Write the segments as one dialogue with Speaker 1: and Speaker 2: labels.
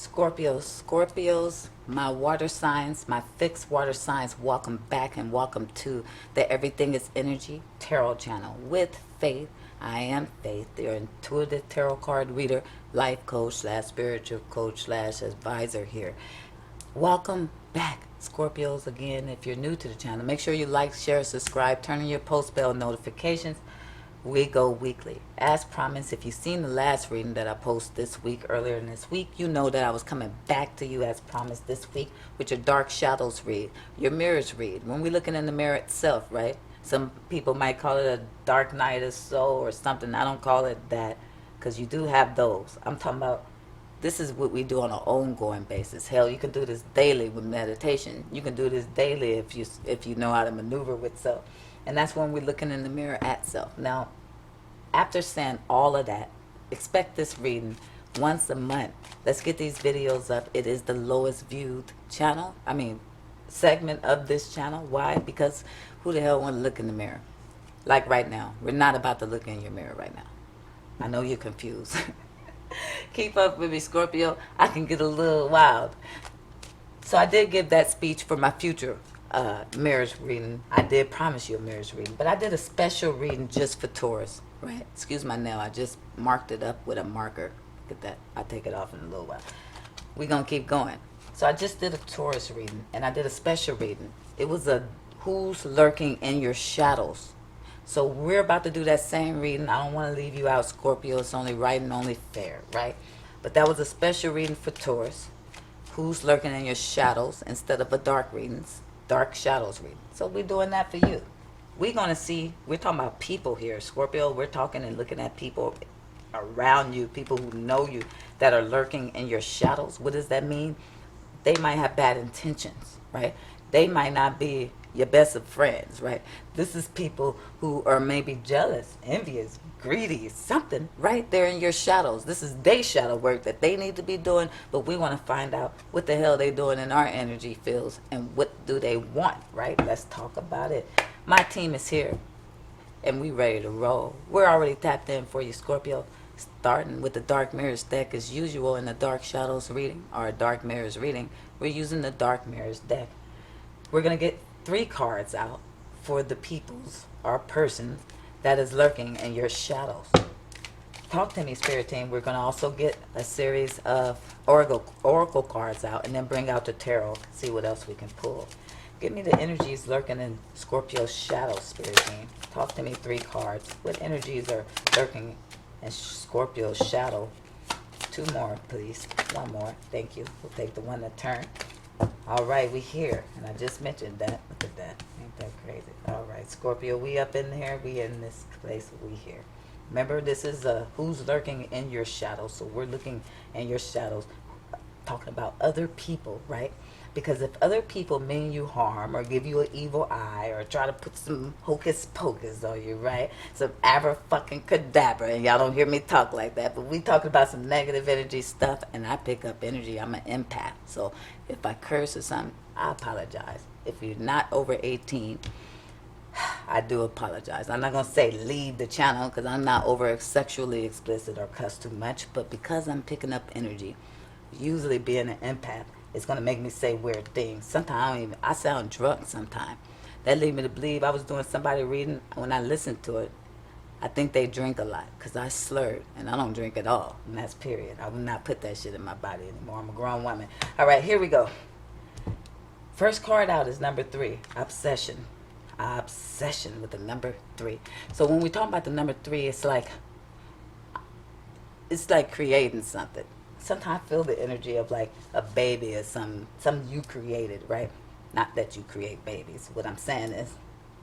Speaker 1: Scorpios, my water signs, my fixed water signs, welcome back and welcome to the Everything is Energy Tarot channel with Faith. I am Faith, your intuitive tarot card reader, life coach slash spiritual coach slash advisor here. Welcome back, Scorpios. Again, if you're new to the channel, make sure you like, share, subscribe, turn on your post bell notifications. We go weekly. As promised, if you've seen the last reading that I posted this week, earlier in this week, you know that I was coming back to you as promised this week with your dark shadows read, your mirrors read. When we're looking in the mirror itself, right? Some people might call it a dark night of soul or something. I don't call it that because you do have those. I'm talking about this is what we do on an ongoing basis. Hell, you can do this daily with meditation. You can do this daily if you know how to maneuver with self. And that's when we're looking in the mirror at self. Now, after saying all of that, expect this reading once a month. Let's get these videos up. It is the lowest viewed channel. Segment of this channel. Why? Because who the hell want to look in the mirror? Like right now. We're not about to look in your mirror right now. I know you're confused. Keep up with me, Scorpio. I can get a little wild. So I did give that speech for my future mirrors reading. I did promise you a mirrors reading, but I did a special reading just for Taurus, right? Excuse my nail. I just marked it up with a marker. Look at that. I'll take it off in a little while. We're going to keep going. So I just did a Taurus reading, and I did a special reading. It was a who's lurking in your shadows. So we're about to do that same reading. I don't want to leave you out, Scorpio. It's only right and only fair, right? But that was a special reading for Taurus. Who's lurking in your shadows instead of a dark shadows reading. So we're doing that for you. We're going to see, we're talking about people here, Scorpio. We're talking and looking at people around you, people who know you that are lurking in your shadows. What does that mean? They might have bad intentions, right? They might not be your best of friends, right? This is people who are maybe jealous, envious, greedy, something, right? They're in your shadows. This is their shadow work that they need to be doing, but we want to find out what the hell they doing in our energy fields and what do they want, right? Let's talk about it. My team is here and we ready to roll. We're already tapped in for you, Scorpio, starting with the Dark Mirrors deck as usual in the Dark Shadows reading or Dark Mirrors reading. We're using the Dark Mirrors deck. We're going to get 3 cards out for the peoples or person that is lurking in your shadows. Talk to me, Spirit Team. We're going to also get a series of oracle cards out and then bring out the tarot. See what else we can pull. Give me the energies lurking in Scorpio's shadows, Spirit Team. Talk to me 3 cards. What energies are lurking in Scorpio's shadow? 2 more, please. 1 more. Thank you. We'll take the one that turned. All right, we here. And I just mentioned that. Look at that. Ain't that crazy? All right, Scorpio, we up in here. We in this place. We here. Remember, this is who's lurking in your shadows. So we're looking in your shadows, talking about other people, right? Because if other people mean you harm or give you an evil eye or try to put some hocus pocus on you, right? Some abracadabra, and y'all don't hear me talk like that, but we talking about some negative energy stuff, and I pick up energy. I'm an empath. So if I curse or something, I apologize. If you're not over 18, I do apologize. I'm not going to say leave the channel because I'm not over sexually explicit or cuss too much, but because I'm picking up energy, usually being an empath, it's going to make me say weird things. Sometimes I sound drunk sometimes. That lead me to believe I was doing somebody reading. When I listened to it, I think they drink a lot because I slurred, and I don't drink at all, and that's period. I will not put that shit in my body anymore. I'm a grown woman. All right, here we go. First card out is number 3, obsession. Obsession with the number 3. So when we talk about the number 3, it's like creating something. Sometimes I feel the energy of like a baby or something you created, right? Not that you create babies. What I'm saying is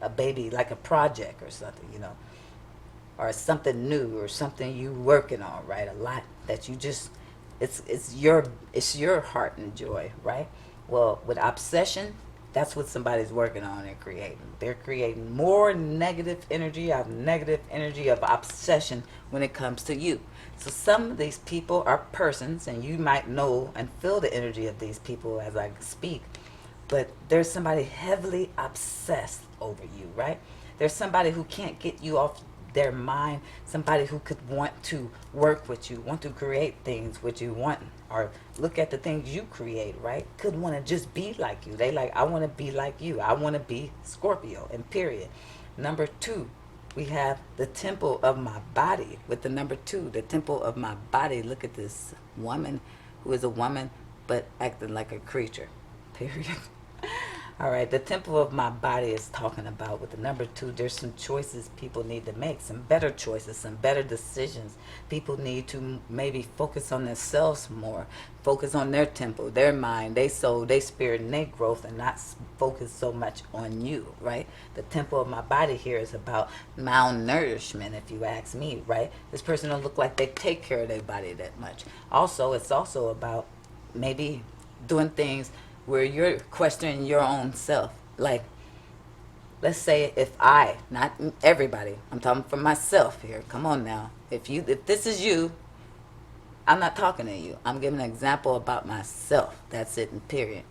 Speaker 1: a baby like a project or something, you know, or something new or something you working on, right? A lot that you just, it's your heart and joy, right? Well, with obsession, that's what somebody's working on and creating. They're creating more negative energy of obsession when it comes to you. So some of these people are persons, and you might know and feel the energy of these people as I speak, but there's somebody heavily obsessed over you, right? There's somebody who can't get you off their mind, somebody who could want to work with you, want to create things with you, want or look at the things you create, right? Could want to just be like you. They like, I want to be like you. I want to be Scorpio, and period. Number 2, we have the temple of my body. With the number 2, the temple of my body. Look at this woman who is a woman but acting like a creature, period. All right, the temple of my body is talking about with the number 2, there's some choices people need to make, some better choices, some better decisions. People need to maybe focus on themselves more, focus on their temple, their mind, their soul, their spirit, and their growth, and not focus so much on you, right? The temple of my body here is about malnourishment, if you ask me, right? This person don't look like they take care of their body that much. Also, it's also about maybe doing things where you're questioning your own self. Like, let's say if I, not everybody, I'm talking for myself here. Come on now. If this is you, I'm not talking to you. I'm giving an example about myself. That's it, and period.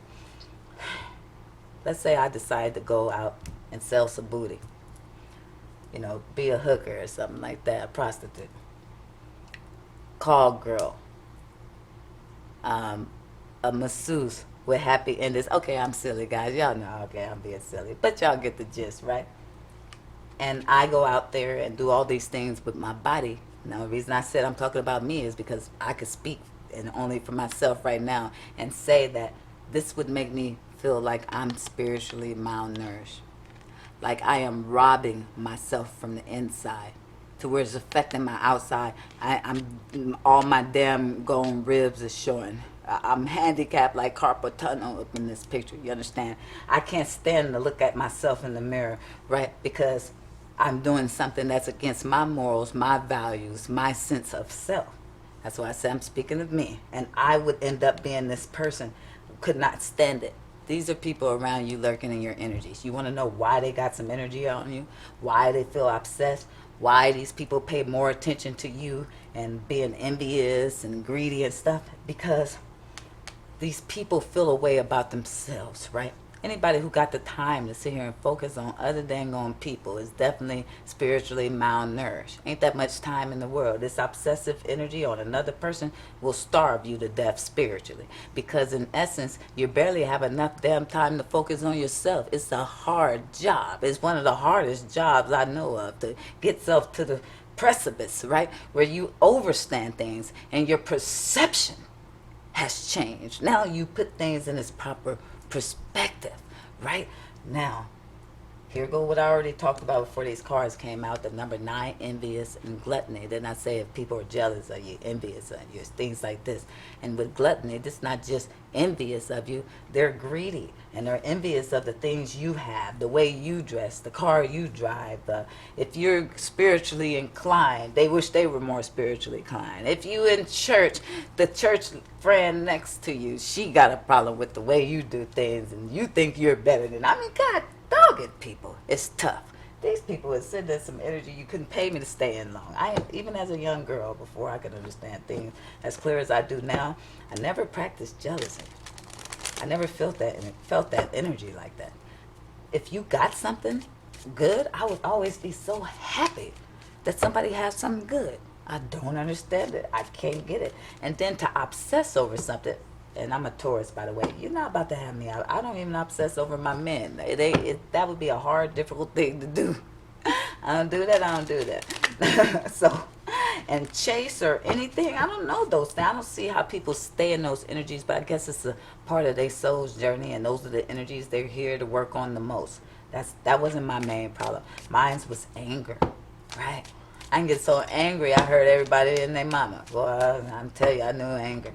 Speaker 1: Let's say I decide to go out and sell some booty. You know, be a hooker or something like that, a prostitute. Call girl. A masseuse with happy endings. Okay, I'm silly, guys. Y'all know, okay, I'm being silly. But y'all get the gist, right? And I go out there and do all these things with my body. Now, the reason I said I'm talking about me is because I could speak and only for myself right now and say that this would make me feel like I'm spiritually malnourished. Like I am robbing myself from the inside to where it's affecting my outside. I'm all my damn gone ribs is showing. I'm handicapped like carpal tunnel up in this picture. You understand? I can't stand to look at myself in the mirror, right? Because I'm doing something that's against my morals, my values, my sense of self. That's why I say I'm speaking of me. And I would end up being this person who could not stand it. These are people around you lurking in your energies. You want to know why they got some energy on you? Why they feel obsessed? Why these people pay more attention to you and being envious and greedy and stuff? Because these people feel a way about themselves, right? Anybody who got the time to sit here and focus on other dang on people is definitely spiritually malnourished. Ain't that much time in the world. This obsessive energy on another person will starve you to death spiritually. Because in essence, you barely have enough damn time to focus on yourself. It's a hard job. It's one of the hardest jobs I know of, to get self to the precipice, right? Where you overstand things and your perception has changed. Now you put things in its proper perspective, right? Now, here go what I already talked about before these cards came out, the number 9, envious and gluttony. Then I say if people are jealous of you, envious of you, things like this. And with gluttony, it's not just envious of you, they're greedy. And they're envious of the things you have, the way you dress, the car you drive. If you're spiritually inclined, they wish they were more spiritually inclined. If you in church, the church friend next to you, she got a problem with the way you do things, and you think you're better than, I mean, God, dog it, people. It's tough. These people are sending some energy you couldn't pay me to stay in long. Even as a young girl, before I could understand things as clear as I do now, I never practiced jealousy. I never felt that energy like that. If you got something good, I would always be so happy that somebody has something good. I don't understand it. I can't get it. And then to obsess over something, and I'm a Taurus, by the way. You're not about to have me out. I don't even obsess over my men. That would be a hard, difficult thing to do. I don't do that. So, and chase or anything, I don't know those things. I don't see how people stay in those energies, but I guess it's a part of their soul's journey, and those are the energies they're here to work on the most. That wasn't my main problem. Mine was anger, right? I can get so angry I hurt everybody and their mama. Well, I'm tell you, I knew anger.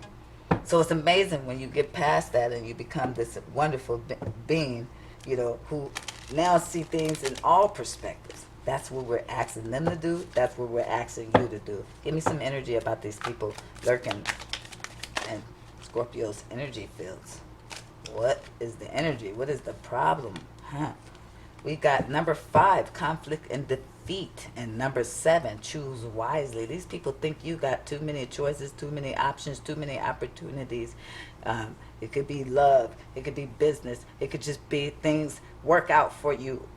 Speaker 1: So it's amazing when you get past that and you become this wonderful being, you know, who now see things in all perspectives. That's what we're asking them to do. That's what we're asking you to do. Give me some energy about these people lurking in Scorpio's energy fields. What is the energy? What is the problem? We got number 5, conflict and defeat. And number 7, choose wisely. These people think you got too many choices, too many options, too many opportunities. It could be love. It could be business. It could just be things work out for you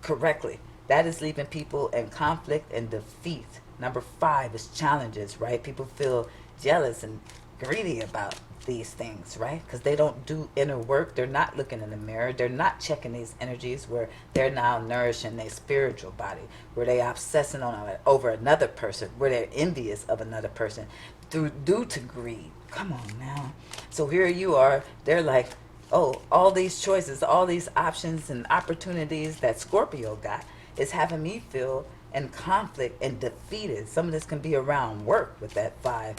Speaker 1: correctly. That is leaving people in conflict and defeat. Number 5 is challenges, right? People feel jealous and greedy about these things, right? Because they don't do inner work. They're not looking in the mirror. They're not checking these energies where they're now nourishing their spiritual body, where they're obsessing on over another person, where they're envious of another person due to greed. Come on now. So here you are. They're like, oh, all these choices, all these options and opportunities that Scorpio got is having me feel in conflict and defeated. Some of this can be around work with that 5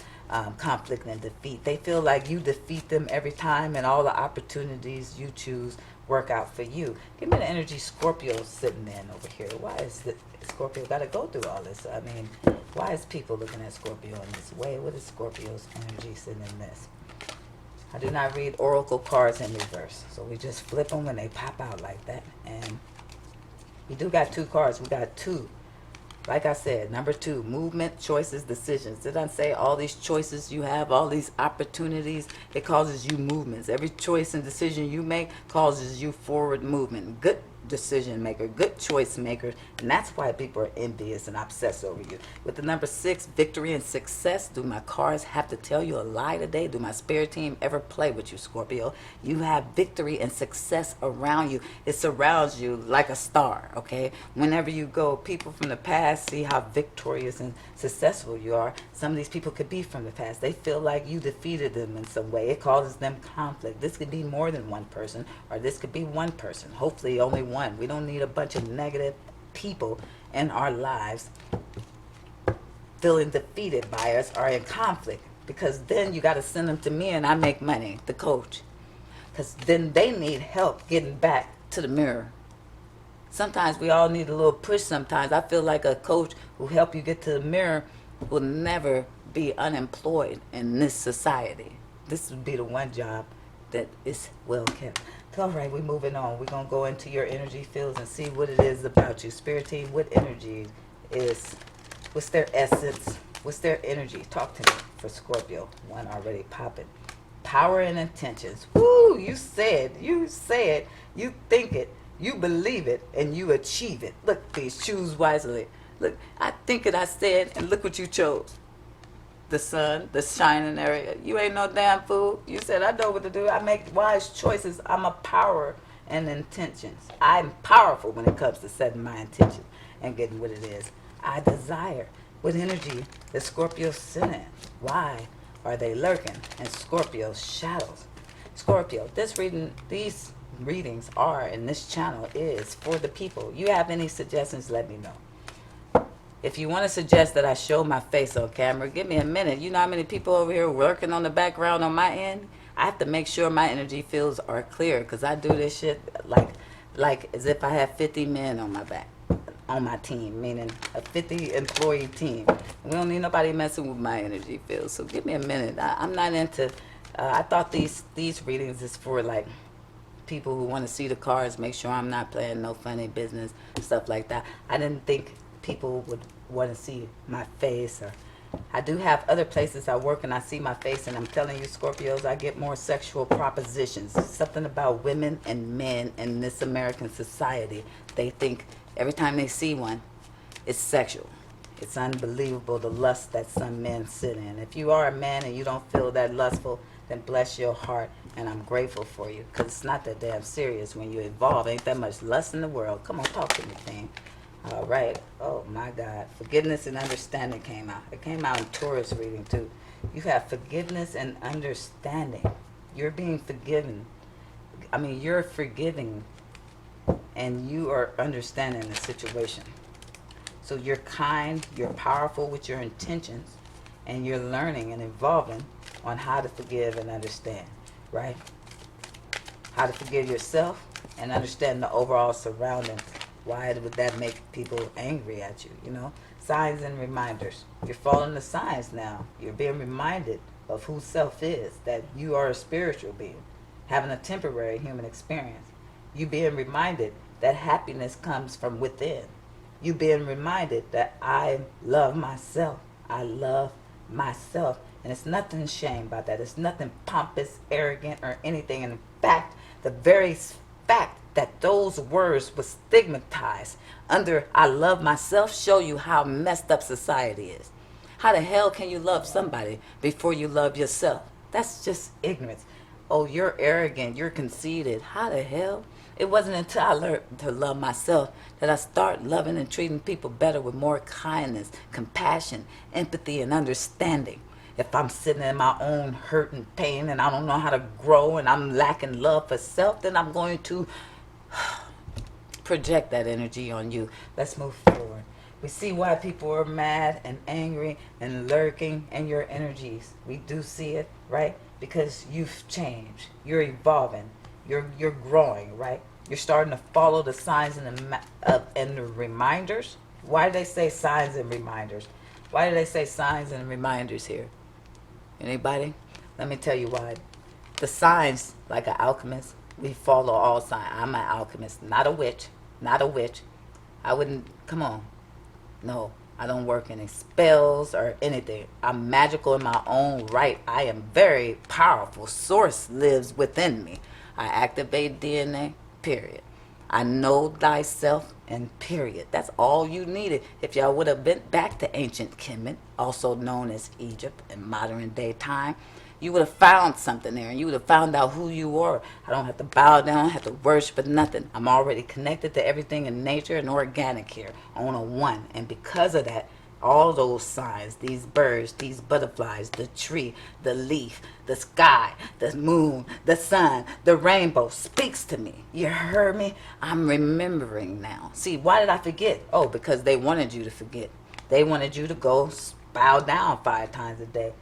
Speaker 1: conflict and defeat. They feel like you defeat them every time, and all the opportunities you choose work out for you. Give me the energy Scorpio sitting in over here. Why is the Scorpio got to go through all this? I mean, why is people looking at Scorpio in this way? What is Scorpio's energy sitting in this? I do not read oracle cards in reverse, so we just flip them when they pop out like that. And we do got 2 cards. We got 2. Like I said, number 2, movement, choices, decisions. Did I say all these choices you have, all these opportunities, it causes you movements. Every choice and decision you make causes you forward movement. Good decision maker, good choice maker, and that's why people are envious and obsessed over you. With the number 6, victory and success. Do my cards have to tell you a lie today? Do my spirit team ever play with you, Scorpio? You have victory and success around you. It surrounds you like a star, okay? Whenever you go, people from the past see how victorious and successful you are. Some of these people could be from the past. They feel like you defeated them in some way. It causes them conflict. This could be more than one person, or this could be one person. Hopefully only one. We don't need a bunch of negative people in our lives feeling defeated by us or in conflict, because then you got to send them to me and I make money, the coach, because then they need help getting back to the mirror. Sometimes we all need a little push. Sometimes I feel like a coach who help you get to the mirror will never be unemployed in this society. This would be the one job that is well kept. All right, we're moving on. We're going to go into your energy fields and see what it is about you. Spirit team, what energy is, what's their essence, what's their energy? Talk to me for Scorpio. One already popping. Power and intentions. Woo, you say it, you think it, you believe it, and you achieve it. Look, please, choose wisely. Look, I think it, I said, and look what you chose. The sun, the shining area. You ain't no damn fool. You said, I know what to do. I make wise choices. I'm a power and intentions. I'm powerful when it comes to setting my intention and getting what it is I desire. What energy is Scorpio sitting? Why are they lurking in Scorpio's shadows? Scorpio, these readings are, and this channel is for the people. You have any suggestions, let me know. If you want to suggest that I show my face on camera, give me a minute. You know how many people over here working on the background on my end? I have to make sure my energy fields are clear, because I do this shit like as if I have 50 men on my back, on my team, meaning a 50 employee team. We don't need nobody messing with my energy fields. So give me a minute. I'm not into, I thought these readings is for like people who want to see the cards, make sure I'm not playing no funny business, stuff like that. I didn't think people would want to see my face. Or I do have other places I work and I see my face, and I'm telling you, Scorpios, I get more sexual propositions. Something about women and men in this American society. They think every time they see one, it's sexual. It's unbelievable the lust that some men sit in. If you are a man and you don't feel that lustful, then bless your heart, and I'm grateful for you, because it's not that damn serious when you evolve. Ain't that much lust in the world. Come on, talk to me, thing. All right. Oh, my God. Forgiveness and understanding came out. It came out in Taurus reading, too. You have forgiveness and understanding. You're being forgiven. I mean, you're forgiving, and you are understanding the situation. So you're kind, you're powerful with your intentions, and you're learning and evolving on how to forgive and understand, right? How to forgive yourself and understand the overall surroundings. Why would that make people angry at you, you know? Signs and reminders. You're following the signs now. You're being reminded of who self is, that you are a spiritual being, having a temporary human experience. You being reminded that happiness comes from within. You being reminded that I love myself. I love myself. And it's nothing shame about that. It's nothing pompous, arrogant, or anything. And in fact, the very fact that those words were stigmatized under I love myself show you how messed up society is. How the hell can you love somebody before you love yourself? That's just ignorance. Oh, you're arrogant, you're conceited. How the hell? It wasn't until I learned to love myself that I start loving and treating people better with more kindness, compassion, empathy, and understanding. If I'm sitting in my own hurt and pain and I don't know how to grow and I'm lacking love for self, then I'm going to project that energy on you. Let's move forward. We see why people are mad and angry and lurking in your energies. We do see it, right? Because you've changed. You're evolving. You're growing, right? You're starting to follow the signs and the reminders. Why do they say signs and reminders? Why do they say signs and reminders here? Anybody? Let me tell you why. The signs, like an alchemist, we follow all signs. I'm an alchemist, not a witch. Not a witch. I wouldn't, come on. No, I don't work any spells or anything. I'm magical in my own right. I am very powerful. Source lives within me. I activate DNA, period. I know thyself, and period. That's all you needed. If y'all would have been back to ancient Kemet, also known as Egypt in modern day time, you would have found something there, and you would have found out who you were. I don't have to bow down, have to worship or nothing. I'm already connected to everything in nature and organic here on a one. And because of that, all those signs, these birds, these butterflies, the tree, the leaf, the sky, the moon, the sun, the rainbow speaks to me. You heard me? I'm remembering now. See, why did I forget? Oh, because they wanted you to forget. They wanted you to go bow down 5 times a day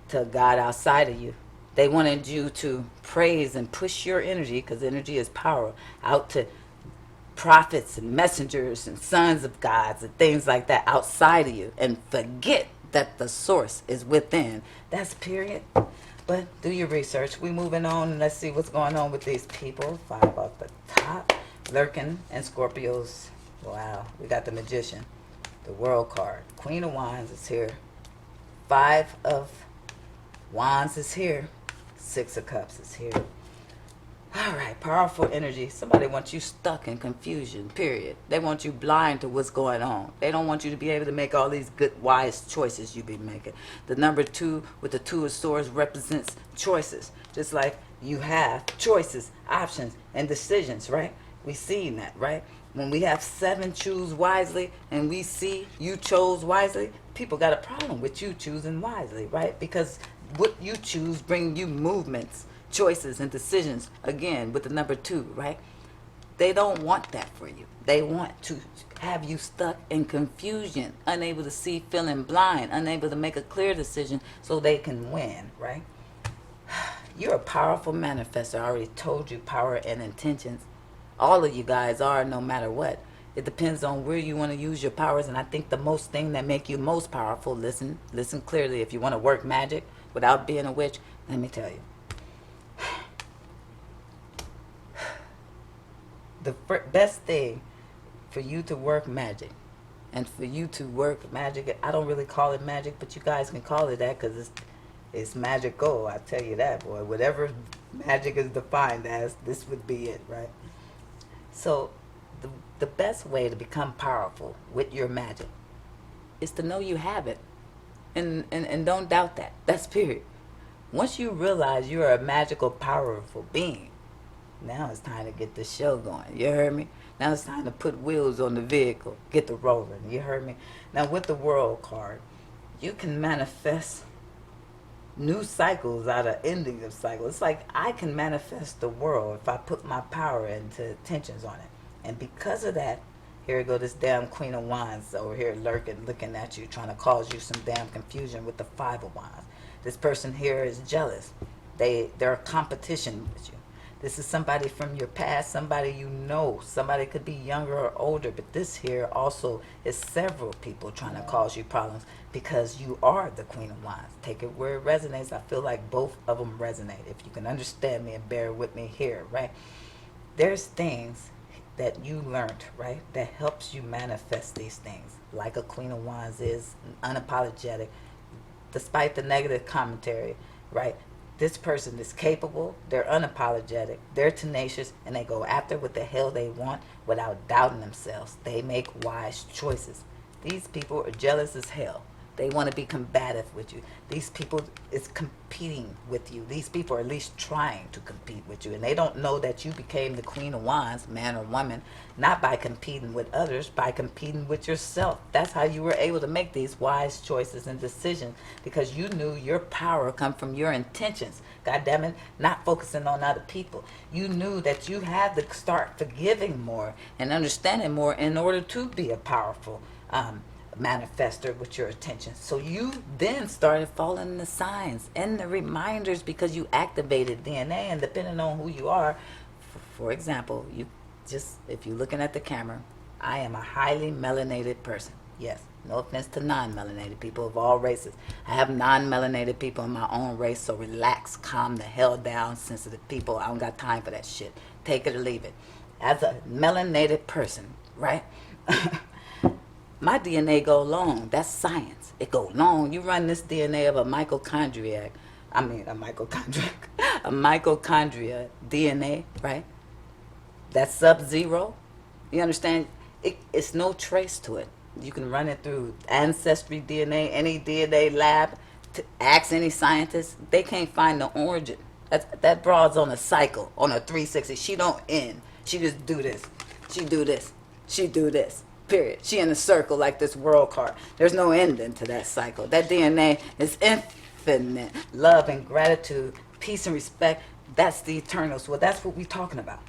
Speaker 1: to a God outside of you. They wanted you to praise and push your energy, because energy is power, out to prophets and messengers and sons of gods and things like that outside of you, and forget that the source is within. That's period. But do your research. We moving on, and let's see what's going on with these people. 5 off the top. Lurking and Scorpios. Wow, we got the Magician, the World card. Queen of Wands is here. 5 of Wands is here. 6 of Cups is here. All right, powerful energy. Somebody wants you stuck in confusion, period. They want you blind to what's going on. They don't want you to be able to make all these good, wise choices you be making. The number 2 with the 2 of Swords represents choices. Just like you have choices, options, and decisions, right? We seen that, right? When we have 7 choose wisely and we see you chose wisely, people got a problem with you choosing wisely, right? Because what you choose bring you movements, choices, and decisions, again, with the number 2, right? They don't want that for you. They want to have you stuck in confusion, unable to see, feeling blind, unable to make a clear decision so they can win, right? You're a powerful manifestor. I already told you power and intentions. All of you guys are, no matter what. It depends on where you want to use your powers, and I think the most thing that make you most powerful, listen clearly, if you want to work magic without being a witch, let me tell you. The best thing for you to work magic, and for you to work magic, I don't really call it magic, but you guys can call it that because it's magical, I tell you that, boy. Whatever magic is defined as, this would be it, right? So the best way to become powerful with your magic is to know you have it, and don't doubt that. That's period. Once you realize you're a magical, powerful being, now it's time to get the show going. You heard me? Now it's time to put wheels on the vehicle, get the rolling. You heard me? Now with the World card, you can manifest new cycles out of ending of cycles. It's like I can manifest the world if I put my power into intentions on it. And because of that, here go this damn Queen of Wands over here lurking, looking at you, trying to cause you some damn confusion with the 5 of Wands. This person here is jealous. They're a competition with you. This is somebody from your past, somebody you know. Somebody could be younger or older, but this here also is several people trying to cause you problems because you are the Queen of Wands. Take it where it resonates. I feel like both of them resonate. If you can understand me and bear with me here, right? There's things that you learned, right, that helps you manifest these things. Like a Queen of Wands is unapologetic, despite the negative commentary, right? This person is capable, they're unapologetic, they're tenacious, and they go after what the hell they want without doubting themselves. They make wise choices. These people are jealous as hell. They want to be combative with you. These people is competing with you. These people are at least trying to compete with you. And they don't know that you became the Queen of Wands, man or woman, not by competing with others, by competing with yourself. That's how you were able to make these wise choices and decisions, because you knew your power come from your intentions. God damn it, not focusing on other people. You knew that you had to start forgiving more and understanding more in order to be a powerful manifester with your attention. So you then started following the signs and the reminders because you activated DNA, and depending on who you are, for example, you just, if you're looking at the camera, I am a highly melanated person. Yes, no offense to non-melanated people of all races. I have non-melanated people in my own race, so relax, calm the hell down, sensitive people. I don't got time for that shit. Take it or leave it. As a melanated person, right? My DNA go long. That's science. It go long. You run this DNA of a mitochondria, a mitochondria DNA, right? That's sub-zero. You understand? It's no trace to it. You can run it through Ancestry DNA, any DNA lab, to ask any scientist. They can't find the origin. That broad's on a cycle, on a 360. She don't end. She just do this. She do this. She do this. Period. She in a circle like this world card. There's no ending to that cycle. That DNA is infinite. Love and gratitude, peace and respect. That's the eternals. Well, that's what we're talking about.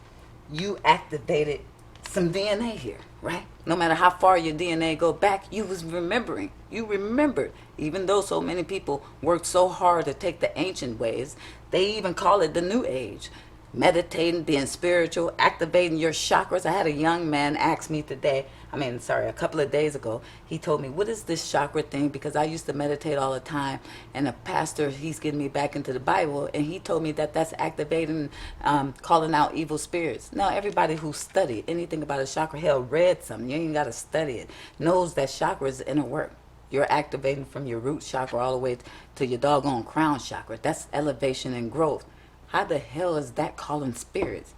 Speaker 1: You activated some DNA here, right? No matter how far your DNA go back, you was remembering. You remembered. Even though so many people worked so hard to take the ancient ways, they even call it the new age. Meditating, being spiritual, activating your chakras. I had a young man ask me a couple of days ago. He told me, what is this chakra thing? Because I used to meditate all the time, and a pastor, he's getting me back into the Bible, and he told me that that's activating, calling out evil spirits. Now, everybody who studied anything about a chakra, hell, read something, you ain't got to study it, knows that chakra is inner work. You're activating from your root chakra all the way to your doggone crown chakra. That's elevation and growth. How the hell is that calling spirits?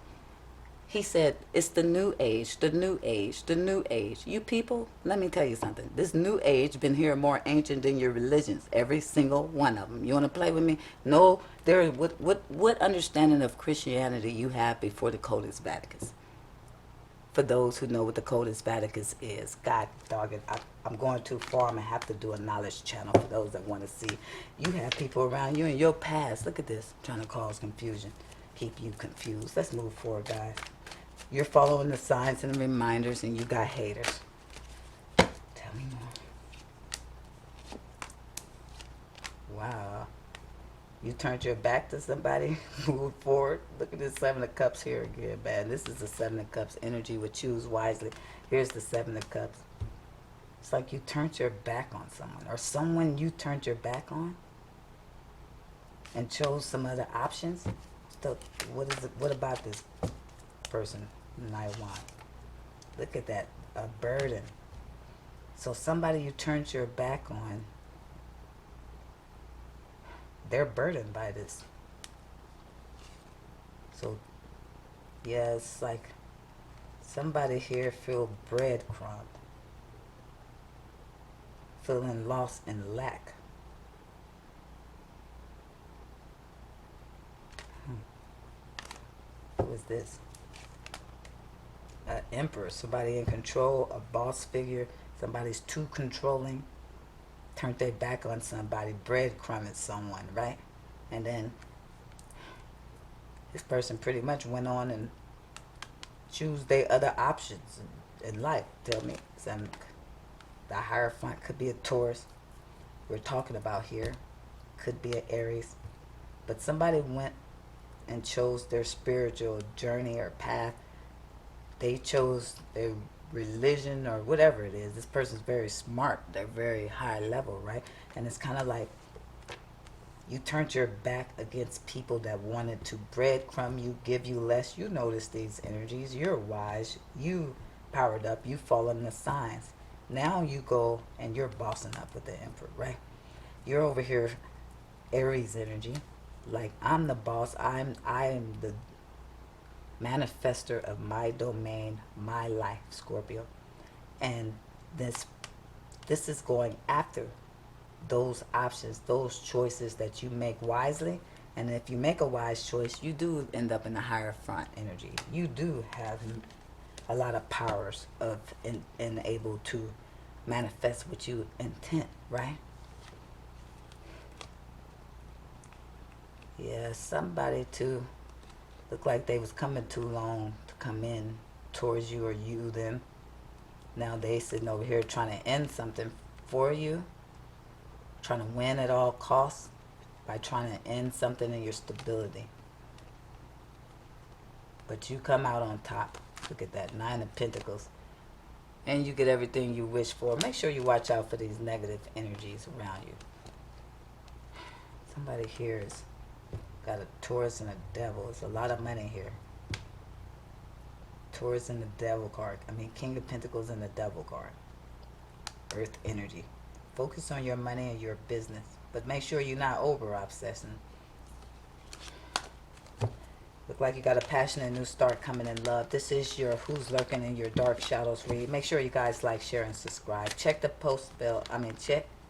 Speaker 1: He said, it's the new age, the new age, the new age. You people, let me tell you something. This new age been here more ancient than your religions, every single one of them. You want to play with me? No, what understanding of Christianity you have before the Codex Vaticanus? For those who know what the Codex Vaticanus is. God dog it, I'm going too far. I'm going to have to do a knowledge channel for those that want to see. You have people around you in your past. Look at this, trying to cause confusion. Keep you confused. Let's move forward, guys. You're following the signs and the reminders, and you got haters. Tell me more. Wow. You turned your back to somebody, moved forward. Look at this Seven of Cups here again, man. This is the Seven of Cups energy. Would choose wisely. Here's the Seven of Cups. It's like you turned your back on someone, or someone you turned your back on and chose some other options. So what is it? What about this person? I want. Look at that, a burden. So somebody you turned your back on, they're burdened by this. So yeah, it's like somebody here feel breadcrumbed, feeling lost and lack. Who is this? An emperor, somebody in control, a boss figure. Somebody's too controlling, turned their back on somebody, breadcrumbing someone, right? And then this person pretty much went on and choose their other options in life. Tell me, the Hierophant could be a Taurus. We're talking about here, could be an Aries, but somebody went and chose their spiritual journey or path. They chose their religion or whatever it is. This person's very smart. They're very high level, right? And it's kind of like you turned your back against people that wanted to breadcrumb you, give you less. You notice these energies. You're wise. You powered up. You following the signs. Now you go and you're bossing up with the Emperor, right? You're over here, Aries energy. Like, I'm the boss. I am the manifester of my domain, my life, Scorpio. And this is going after those options, those choices that you make wisely. And if you make a wise choice, you do end up in the higher front energy. You do have a lot of powers of and able to manifest what you intend, right? Yeah, somebody to look like they was coming too long to come in towards you, or you them. Now they sitting over here trying to end something for you, trying to win at all costs by trying to end something in your stability. But you come out on top. Look at that, 9 of Pentacles. And you get everything you wish for. Make sure you watch out for these negative energies around you. Somebody here has got a Taurus and a Devil. It's a lot of money here. Taurus and the Devil card. I mean, King of Pentacles and the Devil card. Earth energy. Focus on your money and your business. But make sure you're not over-obsessing. Look like you got a passionate new start coming in love. This is your Who's Lurking in Your Dark Shadows read. Make sure you guys like, share, and subscribe. Check the post bell.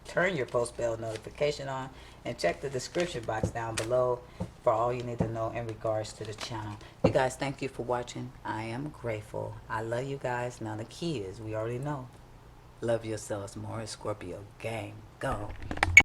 Speaker 1: Turn your post bell notification on. And check the description box down below for all you need to know in regards to the channel. You guys, thank you for watching. I am grateful. I love you guys. Now the key is, we already know, love yourselves more. Scorpio gang. Go.